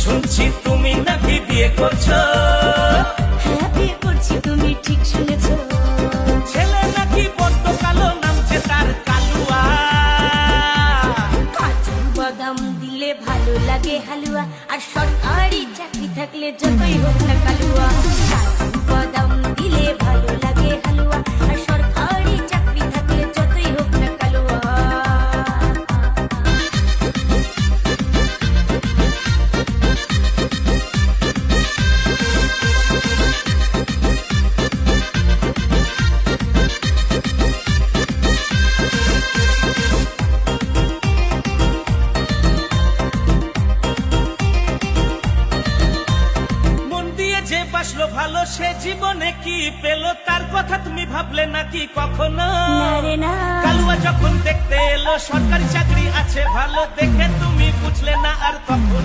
শুনছি তুমি নাকি বিয়ে করছো। হ্যাঁ বিয়ে করছি, তুমি ঠিক শুনেছো। ছেলে নাকি বড্ড কালো, নাম যে তার কালুয়া। কাজু বাদাম দিলে ভালো লাগে হালুয়া, আর সরকারি চাকরি থাকলে যতই হোক না কালুয়া। কাজু বাদাম দিলে ভালো লাগে হালুয়া, আর সরকারি চাকরি থাকলে যতই হোক না কালুয়া। মন দিয়ে যে বাসলো ভালো, সে জীবনে কি পেলো, তার কথা তুমি ভাবলে নাকি কখনো? না রে না। কালুয়া যখন দেখতে এলো সরকারি চাকরি আছে ভালো, দেখে তুমি বুঝলে না আর কখনো।